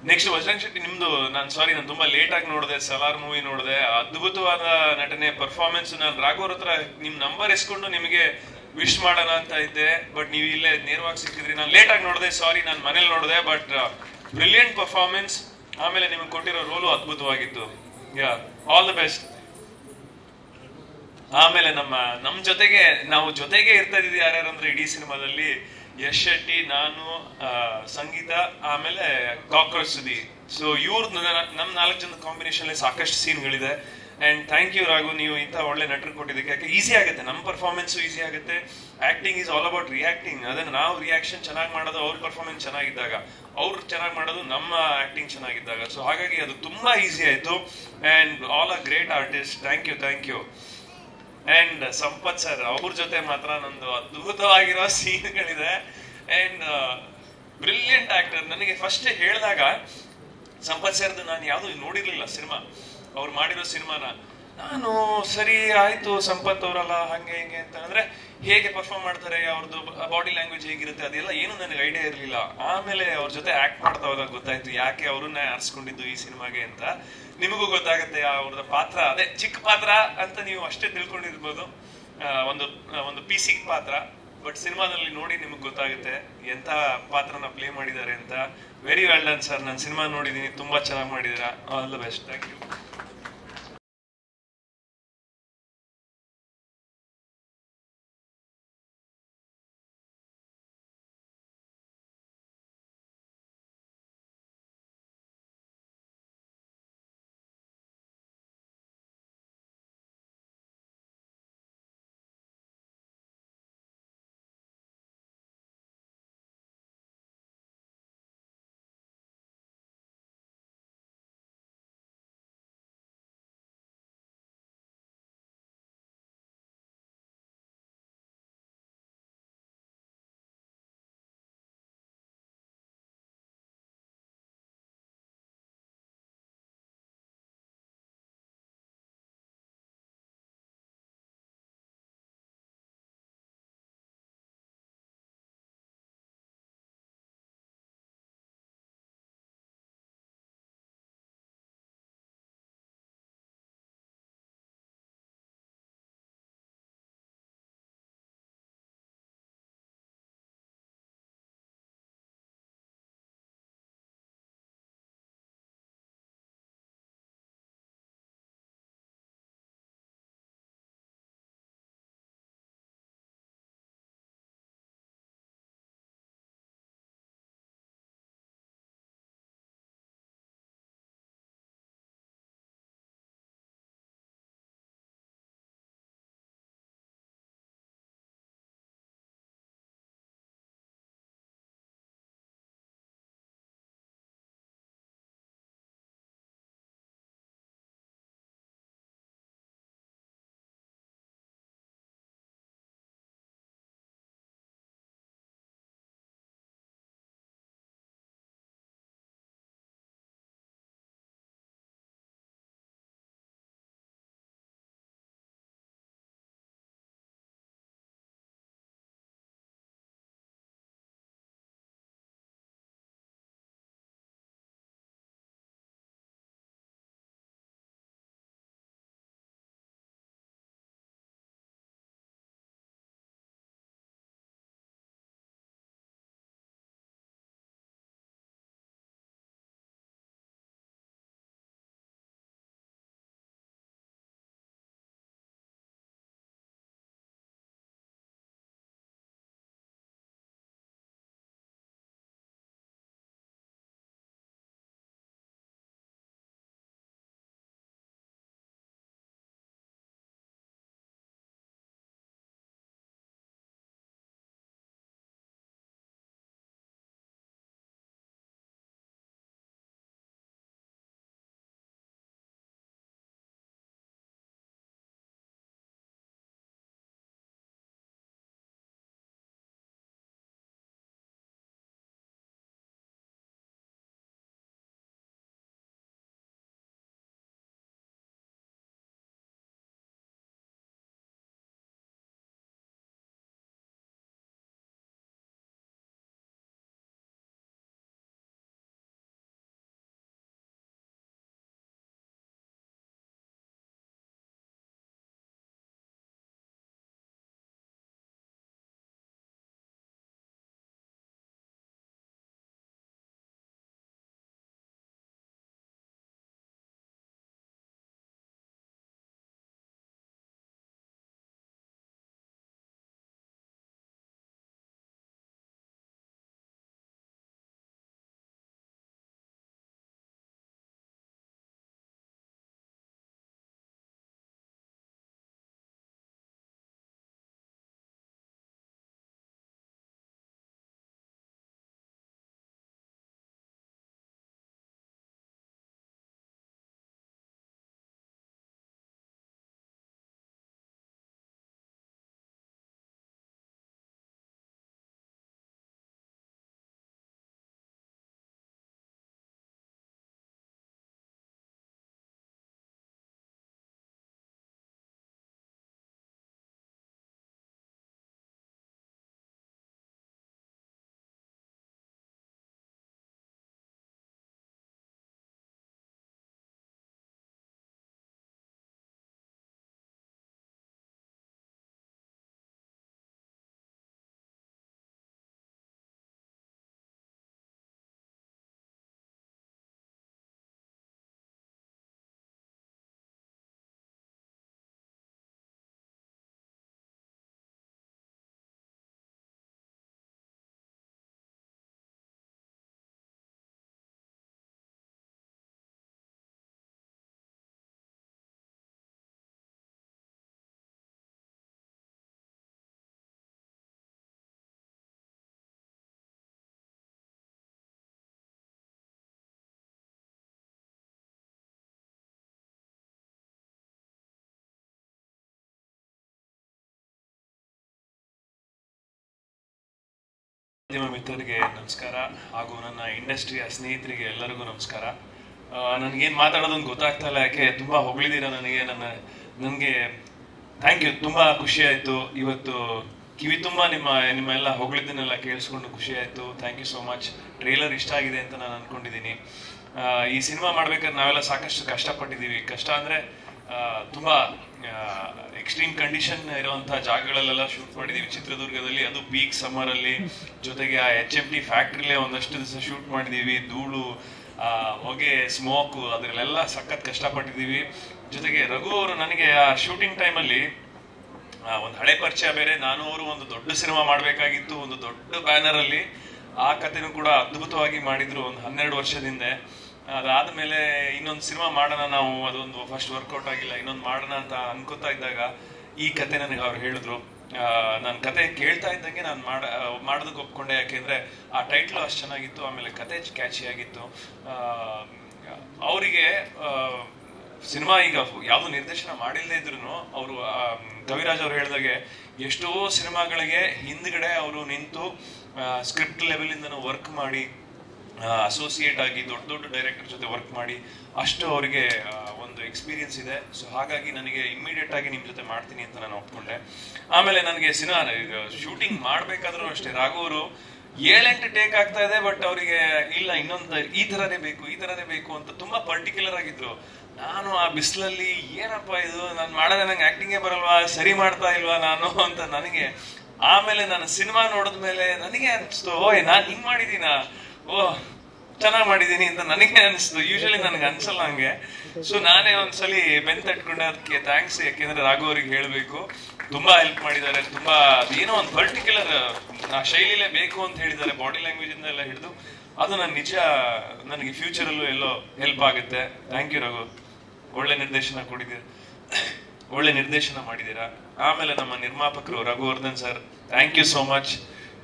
Next ವಜ್ರಂಗ್ Shetty ನಿಮ್ದು, ನಾನು ತುಂಬಾ ಲೇಟ್ ಆಗಿ ನೋಡಿದೆ, ಸಲಾರ್ ಮೂವಿ ನೋಡಿದೆ, ಅದ್ಭುತವಾದ ನಟನೆ, ಪರ್ಫಾರ್ಮೆನ್ಸ್. ನಾನು ರಾಘವ್ರ ಹತ್ರ ನಿಮ್ ನಂಬರ್ ಇಸ್ಕೊಂಡು ನಿಮಗೆ ವಿಶ್ ಮಾಡೋಣ ಅಂತ ಇದ್ದೆ, ಬಟ್ ನೀವು ಇಲ್ಲೇ ನೇರವಾಗಿ ಸಿಕ್ಕಿದ್ರಿ. ನಾನು ಲೇಟ್ ಆಗಿ ನೋಡಿದೆ, ಸಾರಿ, ನಾನು ಮನೇಲಿ ನೋಡಿದೆ, ಬಟ್ ಬ್ರಿಲಿಯಂಟ್ ಪರ್ಫಾರ್ಮೆನ್ಸ್. ಆಮೇಲೆ ನಿಮಗೆ ಕೊಟ್ಟಿರೋ ರೋಲು ಅದ್ಭುತವಾಗಿತ್ತು. Yeah, all the best. ಆಮೇಲೆ ನಮ್ಮ ಜೊತೆಗೆ ನಾವು ಜೊತೆಗೆ ಇರ್ತಾ ಇದ್ದೀವಿ ಯಾರ್ಯಾರಂದ್ರೆ ಇಡೀ ಸಿನಿಮಾದಲ್ಲಿ ಯಶ್ ಶೆಟ್ಟಿ, ನಾನು, ಸಂಗೀತ, ಆಮೇಲೆ ಕಾಕ್ರೋಚ್ ಸುದಿ. ಸೊ ಇವ್ರದ್ದು ನಮ್ 4 ಜನದ ಕಾಂಬಿನೇಷನ್ ಸಾಕಷ್ಟು ಸೀನ್ಗಳಿದೆ. ಅಂಡ್ ಥ್ಯಾಂಕ್ ಯು ರಾಘು, ನೀವು ಇಂಥ ಒಳ್ಳೆ ನಟರು ಕೊಟ್ಟಿದ್ದಕ್ಕೆ. ಯಾಕೆ ಈಸಿ ಆಗುತ್ತೆ, ನಮ್ಮ ಪರ್ಫಾರ್ಮೆನ್ಸು ಈಸಿ ಆಗುತ್ತೆ. Acting is all about reacting. ಅದನ್ನ ನಾವು ರಿಯಾಕ್ಷನ್ ಚೆನ್ನಾಗಿ ಮಾಡೋದು ಅವ್ರ ಪರ್ಫಾರ್ಮೆನ್ಸ್ ಚೆನ್ನಾಗಿದ್ದಾಗ, ಅವ್ರು ಚೆನ್ನಾಗಿ ಮಾಡೋದು ನಮ್ಮ ಆಕ್ಟಿಂಗ್ ಚೆನ್ನಾಗಿದ್ದಾಗ. ಸೊ ಹಾಗಾಗಿ ಅದು ತುಂಬಾ ಈಸಿ ಆಯ್ತು. And all a great artist. Thank you. And Sampath sir, ಅವ್ರ ಜೊತೆ ಮಾತ್ರ ನಂದು ಅದ್ಭುತವಾಗಿರೋ ಸೀನ್ಗಳಿದೆ. And brilliant actor. ನನಗೆ ಫಸ್ಟ್ ಹೇಳಿದಾಗ ಸಂಪತ್ ಸರ್ದು ನಾನು ಯಾವ್ದು ನೋಡಿರ್ಲಿಲ್ಲ ಸಿನಿಮಾ, ಅವ್ರು ಮಾಡಿರೋ ಸಿನಿಮಾನ. ನಾನು ಸರಿ ಆಯ್ತು, ಸಂಪತ್ ಅವರಲ್ಲ ಹಂಗೆ ಹಿಂಗೆ ಅಂತ ಅಂದ್ರೆ ಹೇಗೆ ಪರ್ಫಾರ್ಮ್ ಮಾಡ್ತಾರೆ, ಅವ್ರದ್ದು ಬಾಡಿ ಲ್ಯಾಂಗ್ವೇಜ್ ಹೇಗಿರುತ್ತೆ ಅದೆಲ್ಲ ಏನು ನನಗೆ ಐಡಿಯಾ ಇರಲಿಲ್ಲ. ಆಮೇಲೆ ಅವ್ರ ಜೊತೆ ಆಕ್ಟ್ ಮಾಡ್ತಾ ಹೋದಾಗ ಗೊತ್ತಾಯ್ತು ಯಾಕೆ ಅವ್ರನ್ನ ಆರಿಸ್ಕೊಂಡಿದ್ದು ಈ ಸಿನಿಮಾಗೆ ಅಂತ. ನಿಮಗೂ ಗೊತ್ತಾಗುತ್ತೆ ಅವ್ರದ ಪಾತ್ರ, ಅದೇ ಚಿಕ್ಕ ಪಾತ್ರ ಅಂತ ನೀವು ಅಷ್ಟೇ ತಿಳ್ಕೊಂಡಿರ್ಬೋದು, ಒಂದು ಸಿ ಪಾತ್ರ. ಬಟ್ ಸಿನಿಮಾದಲ್ಲಿ ನೋಡಿ ನಿಮಗೆ ಗೊತ್ತಾಗುತ್ತೆ ಎಂತ ಪಾತ್ರನ ಪ್ಲೇ ಮಾಡಿದ್ದಾರೆ ಅಂತ. Very well done sir. ನಾನು ಸಿನಿಮಾ ನೋಡಿದ್ದೀನಿ, ತುಂಬಾ ಚೆನ್ನಾಗಿ ಮಾಡಿದ್ದೀರಾ. All the best. Thank you. ಮಾಧ್ಯಮ ಮಿತ್ರರಿಗೆ ನಮಸ್ಕಾರ ಹಾಗೂ ನನ್ನ ಇಂಡಸ್ಟ್ರಿಯ ಸ್ನೇಹಿತರಿಗೆ ಎಲ್ಲರಿಗೂ ನಮಸ್ಕಾರ. ನನಗೇನು ಮಾತಾಡೋದೊಂದು ಗೊತ್ತಾಗ್ತಾ ಇಲ್ಲ, ಯಾಕೆ ತುಂಬಾ ಹೊಗಳಿದ್ದೀರಾ ನನಗೆ. ನನಗೆ ಥ್ಯಾಂಕ್ ಯು, ತುಂಬಾ ಖುಷಿ ಆಯ್ತು. ಇವತ್ತು ಕಿವಿ ತುಂಬಾ ನಿಮ್ಮ ಎಲ್ಲ ಹೊಗಳಿದ್ದನ್ನೆಲ್ಲ ಕೇಳಿಸ್ಕೊಂಡು ಖುಷಿ ಆಯ್ತು. Thank you so much. Trailer ಇಷ್ಟ ಆಗಿದೆ ಅಂತ ನಾನು ಅನ್ಕೊಂಡಿದ್ದೀನಿ. ಈ ಸಿನಿಮಾ ಮಾಡ್ಬೇಕಾದ್ರೆ ನಾವೆಲ್ಲ ಸಾಕಷ್ಟು ಕಷ್ಟಪಟ್ಟಿದ್ದೀವಿ. ಕಷ್ಟ ಅಂದ್ರೆ ತುಂಬಾ ಎಕ್ಸ್ಟ್ರೀಮ್ ಕಂಡೀಷನ್ ಇರುವಂತಹ ಜಾಗಗಳಲ್ಲೆಲ್ಲ ಶೂಟ್ ಮಾಡಿದೀವಿ ಚಿತ್ರದುರ್ಗದಲ್ಲಿ, ಅದು ಪೀಕ್ ಸಮ್ಮರ್ ಅಲ್ಲಿ. ಜೊತೆಗೆ ಆ HMT ಫ್ಯಾಕ್ಟ್ರಿಲೇ ಒಂದಷ್ಟು ದಿವಸ ಶೂಟ್ ಮಾಡಿದೀವಿ. ಧೂಳು, ಹೊಗೆ, ಸ್ಮೋಕ್, ಅದ್ರಲ್ಲೆಲ್ಲ ಸಖತ್ ಕಷ್ಟಪಟ್ಟಿದೀವಿ. ಜೊತೆಗೆ ರಘು ಅವರು ನನಗೆ ಆ ಶೂಟಿಂಗ್ ಟೈಮಲ್ಲಿ ಒಂದು ಹಳೆ ಪರಿಚಯ ಬೇರೆ. ನಾನು ಅವರು ಒಂದು ದೊಡ್ಡ ಸಿನಿಮಾ ಮಾಡಬೇಕಾಗಿತ್ತು, ಒಂದು ದೊಡ್ಡ ಬ್ಯಾನರ್ ಅಲ್ಲಿ. ಆ ಕಥೆನೂ ಕೂಡ ಅದ್ಭುತವಾಗಿ ಮಾಡಿದ್ರು ಒಂದು 12 ವರ್ಷದಿಂದ. ಅದಾದ್ಮೇಲೆ ಇನ್ನೊಂದು ಸಿನಿಮಾ ಮಾಡೋಣ ನಾವು, ಅದೊಂದು ಫಸ್ಟ್ ವರ್ಕೌಟ್ ಆಗಿಲ್ಲ, ಇನ್ನೊಂದು ಮಾಡೋಣ ಅಂತ ಅನ್ಕೋತಾ ಇದ್ದಾಗ ಈ ಕತೆ ನನಗೆ ಅವ್ರು ಹೇಳಿದ್ರು. ನಾನು ಕತೆ ಕೇಳ್ತಾ ಇದ್ದಂಗೆ ನಾನು ಮಾಡೋದಕ್ಕೆ ಒಪ್ಕೊಂಡೆ. ಯಾಕೆಂದ್ರೆ ಆ ಟೈಟ್ಲು ಅಷ್ಟು ಚೆನ್ನಾಗಿತ್ತು, ಆಮೇಲೆ ಕತೆ ಕ್ಯಾಚಿ ಆಗಿತ್ತು. ಅವರಿಗೆ ಸಿನಿಮಾ ಈಗ ಯಾವ್ದು ನಿರ್ದೇಶನ ಮಾಡಿಲ್ಲದೆ ಇದ್ರು ಅವರು, ಕವಿರಾಜ್ ಅವ್ರು ಹೇಳಿದಾಗೆ ಎಷ್ಟೋ ಸಿನಿಮಾಗಳಿಗೆ ಹಿಂದ್ಗಡೆ ಅವರು ನಿಂತು ಸ್ಕ್ರಿಪ್ಟ್ ಲೆವೆಲ್ ಇಂದ ವರ್ಕ್ ಮಾಡಿ, ಅಸೋಸಿಯೇಟ್ ಆಗಿ ದೊಡ್ಡ ದೊಡ್ಡ ಡೈರೆಕ್ಟರ್ ಜೊತೆ ವರ್ಕ್ ಮಾಡಿ ಅಷ್ಟು ಅವರಿಗೆ ಒಂದು ಎಕ್ಸ್ಪೀರಿಯನ್ಸ್ ಇದೆ. ಸೊ ಹಾಗಾಗಿ ನನಗೆ ಇಮ್ಮಿಡಿಯೇಟ್ ಆಗಿ ನಿಮ್ ಜೊತೆ ಮಾಡ್ತೀನಿ ಅಂತ ನಾನು ಒಪ್ಕೊಂಡೆ. ಆಮೇಲೆ ನನಗೆ ಸಿನಿಮಾ ಶೂಟಿಂಗ್ ಮಾಡ್ಬೇಕಾದ್ರೂ ಅಷ್ಟೇ, ರಾಘು ಅವರು 7-8 ಟೇಕ್ ಆಗ್ತಾ ಇದೆ, ಬಟ್ ಅವರಿಗೆ ಇಲ್ಲ ಇನ್ನೊಂದು ಈ ತರನೇ ಬೇಕು ಅಂತ ತುಂಬಾ ಪರ್ಟಿಕ್ಯುಲರ್ ಆಗಿದ್ರು. ನಾನು ಆ ಬಿಸಿಲಲ್ಲಿ ಏನಪ್ಪಾ ಇದು, ನಾನು ಮಾಡೋದೇ ನಂಗೆ ಆಕ್ಟಿಂಗೇ ಬರಲ್ವಾ, ಸರಿ ಮಾಡ್ತಾ ಇಲ್ವಾ ನಾನು ಅಂತ ನನಗೆ. ಆಮೇಲೆ ನಾನು ಸಿನಿಮಾ ನೋಡಿದ್ಮೇಲೆ ನನಗೆ ಅನಿಸ್ತು, ನಾನ್ ಹಿಂಗ್ ಮಾಡಿದೀನ, ಚೆನ್ನಾಗ್ ಮಾಡಿದೀನಿ ಅಂತ ನನಗೆ ಅನಿಸ್ತು. ಯೂಶಲಿ ನನಗೆ ಅನ್ಸಲ್ಲ ಹಂಗೆ. ಸೊ ನಾನೇ ಒಂದ್ಸಲಿ ಬೆನ್ ತಟ್ಕೊಂಡೆ, ಅದಕ್ಕೆ ಥ್ಯಾಂಕ್ಸ್. ಯಾಕೆಂದ್ರೆ ರಾಘು ಅವ್ರಿಗೆ ಹೇಳ್ಬೇಕು, ತುಂಬಾ ಹೆಲ್ಪ್ ಮಾಡಿದ್ದಾರೆ. ತುಂಬಾ ಏನೋ ಒಂದು ಪರ್ಟಿಕ್ಯುಲರ್ ಆ ಶೈಲಿಲೇ ಬೇಕು ಅಂತ ಹೇಳಿದ್ದಾರೆ, ಬಾಡಿ ಲ್ಯಾಂಗ್ವೇಜ್ ಇಂದ ಎಲ್ಲ ಹಿಡಿದು. ಅದು ನನ್ನ ನಿಜ, ನನಗೆ ಫ್ಯೂಚರ್ ಅಲ್ಲೂ ಎಲ್ಲೋ ಹೆಲ್ಪ್ ಆಗುತ್ತೆ. ಥ್ಯಾಂಕ್ ಯು ರಘು, ಒಳ್ಳೆ ನಿರ್ದೇಶನ ಮಾಡಿದ್ದೀರಾ. ಆಮೇಲೆ ನಮ್ಮ ನಿರ್ಮಾಪಕರು Raghuvardhan sir, thank you so much.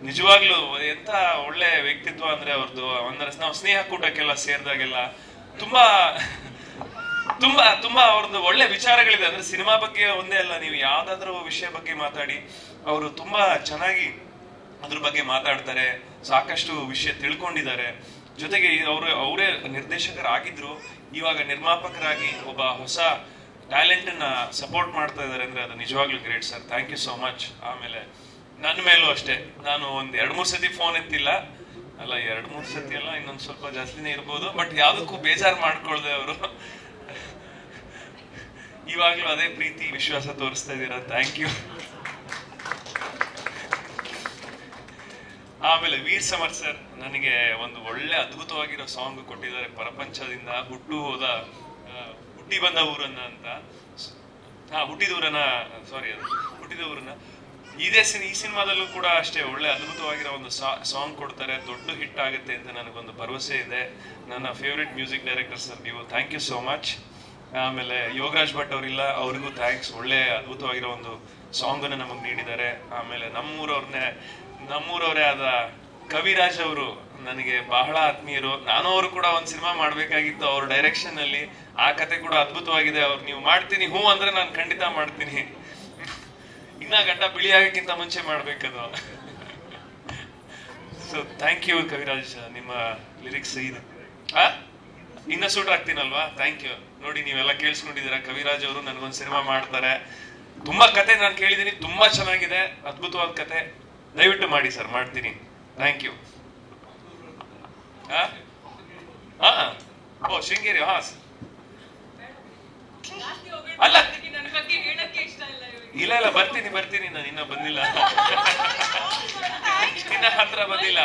ನಿಜವಾಗ್ಲೂ ಎಂತ ಒಳ್ಳೆ ವ್ಯಕ್ತಿತ್ವ ಅಂದ್ರೆ ಅವ್ರದ್ದು. ಅಂದ್ರೆ ನಾವು ಸ್ನೇಹ ಕೂಟಕ್ಕೆಲ್ಲ ಸೇರಿದಾಗೆಲ್ಲ ತುಂಬಾ ತುಂಬಾ ತುಂಬಾ ಅವ್ರದ್ದು ಒಳ್ಳೆ ವಿಚಾರಗಳಿದೆ. ಅಂದ್ರೆ ಸಿನಿಮಾ ಬಗ್ಗೆ ಒಂದೇ ಅಲ್ಲ, ನೀವು ಯಾವ್ದಾದ್ರು ವಿಷಯ ಬಗ್ಗೆ ಮಾತಾಡಿ ಅವರು ತುಂಬಾ ಚೆನ್ನಾಗಿ ಅದ್ರ ಬಗ್ಗೆ ಮಾತಾಡ್ತಾರೆ. ಸಾಕಷ್ಟು ವಿಷಯ ತಿಳ್ಕೊಂಡಿದ್ದಾರೆ. ಜೊತೆಗೆ ಅವರೇ ನಿರ್ದೇಶಕರಾಗಿದ್ರು, ಇವಾಗ ನಿರ್ಮಾಪಕರಾಗಿ ಒಬ್ಬ ಹೊಸ ಟ್ಯಾಲೆಂಟ್ ಅನ್ನ ಸಪೋರ್ಟ್ ಮಾಡ್ತಾ ಇದ್ದಾರೆ ಅಂದ್ರೆ ಅದು ನಿಜವಾಗ್ಲೂ great sir. Thank you so much. ಆಮೇಲೆ ನನ್ನ ಮೇಲೂ ಅಷ್ಟೇ, ನಾನು ಒಂದ್ 2-3 ಸತಿ ಫೋನ್ ಎತ್ತಿಲ್ಲ, ಅಲ್ಲ 2-3 ಸತಿ ಅಲ್ಲ, ಇನ್ನೊಂದ್ ಸ್ವಲ್ಪ ಜಾಸ್ತಿನೇ ಇರ್ಬೋದು, ಬಟ್ ಯಾವ್ದಕ್ಕೂ ಬೇಜಾರು ಮಾಡ್ಕೊಳ್ದೆ ಅವರು ಇವಾಗ್ಲೂ ಅದೇ ಪ್ರೀತಿ ವಿಶ್ವಾಸ ತೋರಿಸ್ತಾ ಇದ್ದೀರಾ. Thank you. ಆಮೇಲೆ ವೀರ್ ಸಮರ್ ಸರ್ ನನಗೆ ಒಂದು ಒಳ್ಳೆ ಅದ್ಭುತವಾಗಿರೋ ಸಾಂಗ್ ಕೊಟ್ಟಿದ್ದಾರೆ, ಪ್ರಪಂಚದಿಂದ ಹುಟ್ಟಿ ಬಂದ ಊರನ್ನ ಅಂತ. ಹುಟ್ಟಿದ ಊರನ್ನ ಈ ಸಿನಿಮಾದಲ್ಲೂ ಕೂಡ ಅಷ್ಟೇ ಒಳ್ಳೆ ಅದ್ಭುತವಾಗಿರೋ ಒಂದು ಸಾಂಗ್ ಕೊಡ್ತಾರೆ. ದೊಡ್ಡ ಹಿಟ್ ಆಗುತ್ತೆ ಅಂತ ನನಗೊಂದು ಭರವಸೆ ಇದೆ. ನನ್ನ ಫೇವ್ರೆಟ್ ಮ್ಯೂಸಿಕ್ ಡೈರೆಕ್ಟರ್ ಸರ್ ನೀವು, ಥ್ಯಾಂಕ್ ಯು ಸೋ ಮಚ್. ಆಮೇಲೆ ಯೋಗರಾಜ್ ಭಟ್ ಅವರಿಲ್ಲ, ಅವ್ರಿಗೂ ಥ್ಯಾಂಕ್ಸ್. ಒಳ್ಳೆ ಅದ್ಭುತವಾಗಿರೋ ಒಂದು ಸಾಂಗ್ ಅನ್ನು ನಮಗೆ ನೀಡಿದ್ದಾರೆ. ಆಮೇಲೆ ನಮ್ಮೂರವರೇ ಆದ ಕವಿರಾಜ್ ಅವರು ನನಗೆ ಬಹಳ ಆತ್ಮೀಯರು. ನಾನು ಅವರು ಕೂಡ ಒಂದು ಸಿನಿಮಾ ಮಾಡ್ಬೇಕಾಗಿತ್ತು ಅವ್ರ ಡೈರೆಕ್ಷನ್ ಅಲ್ಲಿ. ಆ ಕತೆ ಕೂಡ ಅದ್ಭುತವಾಗಿದೆ. ಅವ್ರು ನೀವು ಮಾಡ್ತೀನಿ ಹೂ ಅಂದ್ರೆ ನಾನು ಖಂಡಿತ ಮಾಡ್ತೀನಿ. ಇನ್ನ ಗಡ್ಡ ಬಿಳಿ ಆಗಕ್ಕಿಂತ ಮುಂಚೆ ಮಾಡ್ಬೇಕದು. ಸೊ ಥ್ಯಾಂಕ್ ಯು ಕವಿರಾಜ್, ನಿಮ್ಮ ಲಿರಿಕ್ಸ್ ಇದು ಇನ್ನ ಸೂಟ್ ಆಗ್ತೀನಲ್ವಾ. Thank you. ನೋಡಿ ನೀವೆಲ್ಲ ಕೇಳಿಸ್ಕೊಂಡಿದ್ದೀರಾ, ಕವಿರಾಜ್ ಅವರು ನನಗೊಂದು ಸಿನಿಮಾ ಮಾಡ್ತಾರೆ. ತುಂಬಾ ಕತೆ ನಾನು ಕೇಳಿದೀನಿ, ತುಂಬಾ ಚೆನ್ನಾಗಿದೆ, ಅದ್ಭುತವಾದ ಕತೆ. ದಯವಿಟ್ಟು ಮಾಡಿ ಸರ್, ಮಾಡ್ತೀನಿ. Thank you. ಶೃಂಗೇರಿ. ಅಲ್ಲ ಇಲ್ಲ ಬರ್ತೀನಿ, ನಾನು ಇನ್ನ ಬಂದಿಲ್ಲ, ಇನ್ನ ಹತ್ರ ಬಂದಿಲ್ಲ.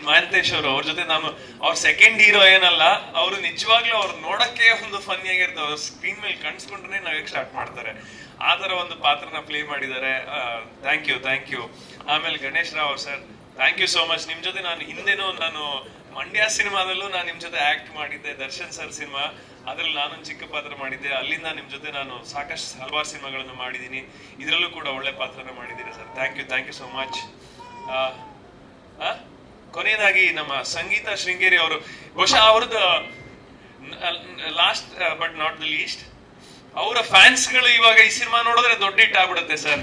ಮಹಂತೇಶ್ ಅವರು, ಅವ್ರ ಜೊತೆ ನಾನು ಅವ್ರ ಸೆಕೆಂಡ್ ಹೀರೋ ಏನಲ್ಲ, ಅವರು ನಿಜವಾಗ್ಲೂ ಅವ್ರು ನೋಡಕ್ಕೆ ಒಂದು ಫನ್ನಿ ಆಗಿರ್ತಾರೆ. ಅವ್ರ ಸ್ಕ್ರೀನ್ ಮೇಲೆ ಕಾಣಿಸ್ಕೊಂಡ್ರೆ ನಾವೇ ಸ್ಟಾರ್ಟ್ ಮಾಡ್ತಾರೆ. ಆ ತರ ಒಂದು ಪಾತ್ರನ ಪ್ಲೇ ಮಾಡಿದ್ದಾರೆ. Thank you. ಆಮೇಲೆ Ganesh Rao sir, thank you so much. ನಿಮ್ ಜೊತೆ ನಾನು ಹಿಂದೆನೂ ನಾನು ಮಂಡ್ಯ ಸಿನಿಮಾದಲ್ಲೂ ನಾನು ನಿಮ್ ಜೊತೆ ಆಕ್ಟ್ ಮಾಡಿದ್ದೆ. ದರ್ಶನ್ ಸರ್ ಸಿನಿಮಾ, ಅದ್ರಲ್ಲಿ ನಾನೊಂದು ಚಿಕ್ಕ ಪಾತ್ರ ಮಾಡಿದ್ದೆ. ಅಲ್ಲಿಂದ ನಿಮ್ ಜೊತೆ ನಾನು ಸಾಕಷ್ಟು ಹಲವಾರು ಸಿನಿಮಾಗಳನ್ನು ಮಾಡಿದ್ದೀನಿ. ಇದರಲ್ಲೂ ಕೂಡ ಒಳ್ಳೆ ಪಾತ್ರನ ಮಾಡಿದ್ದೀನಿ sir. Thank you so much. ಕೊನೆಯದಾಗಿ ನಮ್ಮ ಸಂಗೀತ ಶೃಂಗೇರಿ ಅವರು, ಬಹುಶಃ ಅವ್ರದ್ದು last but not the least, ಅವರ ಫ್ಯಾನ್ಸ್ಗಳು ಇವಾಗ ಈ ಸಿನಿಮಾ ನೋಡಿದ್ರೆ ದೊಡ್ಡ ಹಿಟ್ ಆಗ್ಬಿಡುತ್ತೆ ಸರ್.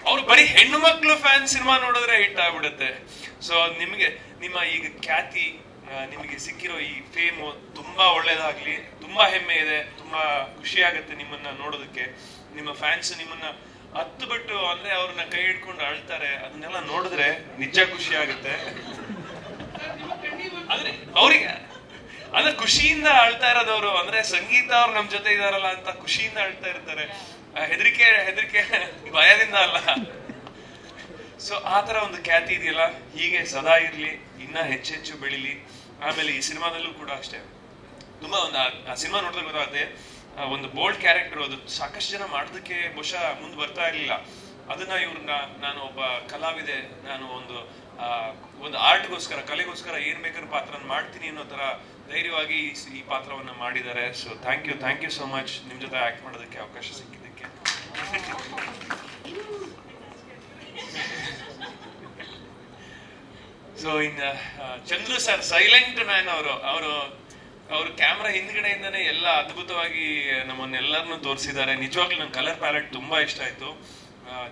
ಅವ್ರು ಬರೀ ಹೆಣ್ಣು ಮಕ್ಕಳು ಫ್ಯಾನ್ ಸಿನಿಮಾ ನೋಡಿದ್ರೆ ಹಿಟ್ ಆಗ್ಬಿಡುತ್ತೆ. ಸೊ ನಿಮ್ಗೆ ನಿಮ್ಮ ಈಗ ಖ್ಯಾತಿ, ನಿಮಗೆ ಸಿಕ್ಕಿರೋ ಈ ಫೇಮು ತುಂಬಾ ಒಳ್ಳೇದಾಗ್ಲಿ. ತುಂಬಾ ಹೆಮ್ಮೆ ಇದೆ, ತುಂಬಾ ಖುಷಿ ಆಗುತ್ತೆ ನಿಮ್ಮನ್ನ ನೋಡೋದಕ್ಕೆ. ನಿಮ್ಮ ಫ್ಯಾನ್ಸ್ ನಿಮ್ಮನ್ನ ಹತ್ತು ಬಿಟ್ಟು ಅಂದ್ರೆ ಅವ್ರನ್ನ ಕೈ ಹಿಡ್ಕೊಂಡು ಅಳ್ತಾರೆ. ಅದನ್ನೆಲ್ಲ ನೋಡಿದ್ರೆ ನಿಜ ಖುಷಿ ಆಗುತ್ತೆ. ಅಂದ್ರೆ ಅವ್ರಿಗೆ ಅಂದ್ರೆ ಖುಷಿಯಿಂದ ಅಳ್ತಾ ಇರೋದವ್ರು, ಅಂದ್ರೆ ಸಂಗೀತ ಅವ್ರು ನಮ್ ಜೊತೆ ಇದಾರಲ್ಲ ಅಂತ ಖುಷಿಯಿಂದ ಅಳ್ತಾ ಇರ್ತಾರೆ. ಹೆದರಿಕೆ ಭಯದಿಂದ ಅಲ್ಲ. ಸೊ ಆತರ ಒಂದು ಖ್ಯಾತಿ ಇದೆಯಲ್ಲ, ಹೀಗೆ ಸದಾ ಇರ್ಲಿ, ಇನ್ನ ಹೆಚ್ಚೆಚ್ಚು ಬೆಳಿಲಿ. ಆಮೇಲೆ ಈ ಸಿನಿಮಾದಲ್ಲೂ ಕೂಡ ಅಷ್ಟೇ, ತುಂಬಾ ಒಂದು ಆ ಸಿನಿಮಾ ನೋಡಿದ್ರೆ ಗೊತ್ತಾಗುತ್ತೆ, ಒಂದು ಬೋಲ್ಡ್ ಕ್ಯಾರೆಕ್ಟರ್. ಅದು ಸಾಕಷ್ಟು ಜನ ಮಾಡೋದಕ್ಕೆ ಬಹುಶಃ ಮುಂದೆ ಬರ್ತಾ ಇರ್ಲಿಲ್ಲ. ಅದನ್ನ ಇವ್ರನ್ನ, ನಾನು ಒಬ್ಬ ಕಲಾವಿದೆ, ನಾನು ಒಂದು ಆರ್ಟ್ಗೋಸ್ಕರ, ಕಲೆಗೋಸ್ಕರ ಏನ್ ಬೇಕಾದ್ರೂ ಪಾತ್ರ ಮಾಡ್ತೀನಿ ಅನ್ನೋ ತರ ಧೈರ್ಯವಾಗಿ ಈ ಪಾತ್ರವನ್ನ ಮಾಡಿದ್ದಾರೆ. So thank you so much ನಿಮ್ ಜೊತೆ ಆಕ್ಟ್ ಮಾಡೋದಕ್ಕೆ ಅವಕಾಶ ಸಿಕ್ಕಿದ್ದಕ್ಕೆ. ಸೊ ಇನ್ನ ಚಂದ್ರು ಸರ್, ಸೈಲೆಂಟ್ ಮ್ಯಾನ್. ಅವರು ಕ್ಯಾಮ್ರಾ ಹಿಂದ್ಗಡೆಯಿಂದಾನೆ ಎಲ್ಲ ಅದ್ಭುತವಾಗಿ ನಮ್ಮನ್ನೆಲ್ಲರನ್ನು ತೋರಿಸಿದ್ದಾರೆ. ನಿಜವಾಗ್ಲೂ ನನ್ನ ಕಲರ್ ಪ್ಯಾಲೆಟ್ ತುಂಬಾ ಇಷ್ಟ ಆಯ್ತು,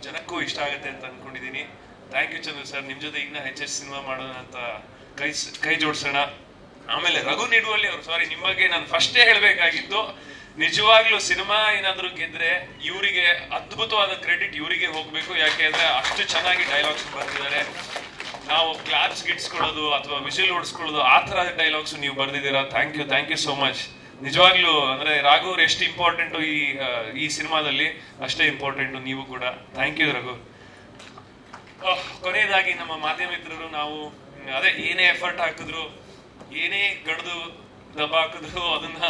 ಜನಕ್ಕೂ ಇಷ್ಟ ಆಗುತ್ತೆ ಅಂತ ಅನ್ಕೊಂಡಿದೀನಿ. Thank you Chandru sir. ನಿಮ್ ಜೊತೆ ಇನ್ನ ಹೆಚ್ಚೆಚ್ಚು ಸಿನಿಮಾ ಮಾಡೋಣ ಅಂತ ಕೈ ಜೋಡಿಸೋಣ. ಆಮೇಲೆ ರಘು ನಿಡುವಲ್ಲಿ ಅವರು, ಸಾರಿ, ನಿಮ್ ಬಗ್ಗೆ ನಾನು ಫಸ್ಟೇ ಹೇಳ್ಬೇಕಾಗಿತ್ತು. ನಿಜವಾಗ್ಲೂ ಸಿನಿಮಾ ಏನಾದ್ರು ಗೆದ್ರೆ ಇವರಿಗೆ ಅದ್ಭುತವಾದ ಕ್ರೆಡಿಟ್ ಇವರಿಗೆ ಹೋಗ್ಬೇಕು. ಯಾಕೆಂದ್ರೆ ಅಷ್ಟು ಚೆನ್ನಾಗಿ ಡೈಲಾಗ್ಸ್ ಬರ್ತಿದ್ದಾರೆ. ನಾವು ಕ್ಲಾಪ್ಸ್ ಗಿಟ್ಸ್ಕೊಳ್ಳೋದು ಅಥವಾ ವಿಸಿಲ್ ಹೊಡ್ಸ್ಕೊಳ್ಳೋದು ಆ ತರ ಡೈಲಾಗ್ಸ್ ನೀವು ಬರ್ದಿದ್ದೀರಾ. Thank you so much. ನಿಜವಾಗ್ಲೂ ಅಂದ್ರೆ ರಾಘು ಅವ್ರು ಎಷ್ಟು ಇಂಪಾರ್ಟೆಂಟ್ ಈ ಸಿನಿಮಾದಲ್ಲಿ, ಅಷ್ಟೇ ಇಂಪಾರ್ಟೆಂಟ್ ನೀವು ಕೂಡ. Thank you Raghu. ಕೊನೆಯದಾಗಿ ನಮ್ಮ ಮಾಧ್ಯಮ ಮಿತ್ರರು, ನಾವು ಅದೇ ಏನೇ ಎಫರ್ಟ್ ಹಾಕಿದ್ರು, ಏನೇ ಗಡ್ದು ದಬ್ಬ ಹಾಕಿದ್ರು, ಅದನ್ನ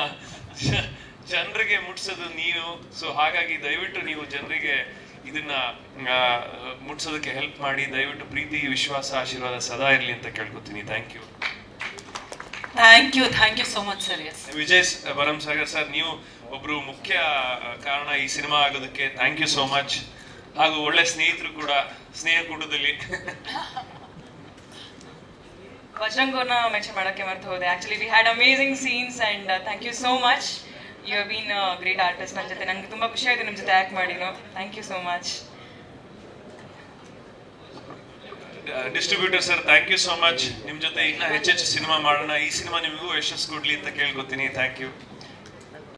ಜನರಿಗೆ ಮುಟ್ಸೋದು ನೀವು. ಸೊ ಹಾಗಾಗಿ ದಯವಿಟ್ಟು ನೀವು ಜನರಿಗೆ ಇದನ್ನ ಮುಟ್ಸೋದಕ್ಕೆ ಹೆಲ್ಪ್ ಮಾಡಿ. ದಯವಿಟ್ಟು ಪ್ರೀತಿ, ವಿಶ್ವಾಸ, ಆಶೀರ್ವಾದ ಸದಾ ಇರ್ಲಿ ಅಂತ ಕೇಳ್ಕೊತೀನಿ. Thank you so much sir. Vijay Bharamasagar sir, ನೀವು ಒಬ್ರು ಮುಖ್ಯ ಕಾರಣ ಈ ಸಿನಿಮಾ ಆಗೋದಕ್ಕೆ. Thank you so much. ಹಾಗೂ ಒಳ್ಳೆ ಸ್ನೇಹಿತರು ಕೂಡ, ಸ್ನೇಹ ಕೂಟದಲ್ಲಿ ಬಜರಂಗ್ ಅವ್ರನ್ನ ಮೆನ್ಷನ್ ಮಾಡಕ್ಕೆ ಮರ್ತು ಹೋದೆ. Actually we had amazing scenes and thank you so much. You have been great artist. ನನ್ನ ಜೊತೆ ನಂಗೆ ತುಂಬಾ ಖುಷಿ ಆಯ್ತು ನಿಮ್ಮ ಜೊತೆ ಆಕ್ಟ್ ಮಾಡಿನೋ. Thank you so much. Distributor sir, thank you so much. ನಿಮ್ ಜೊತೆ ಇನ್ನ ಹೆಚ್ಚೆಚ್ಚು ಸಿನಿಮಾ ಮಾಡೋಣ. ಈ ಸಿನಿಮಾ ನಿಮಗೂ ಯಶಸ್ಸು ಕೊಡ್ಲಿ ಅಂತ ಕೇಳ್ಕೊತೀನಿ. Thank you.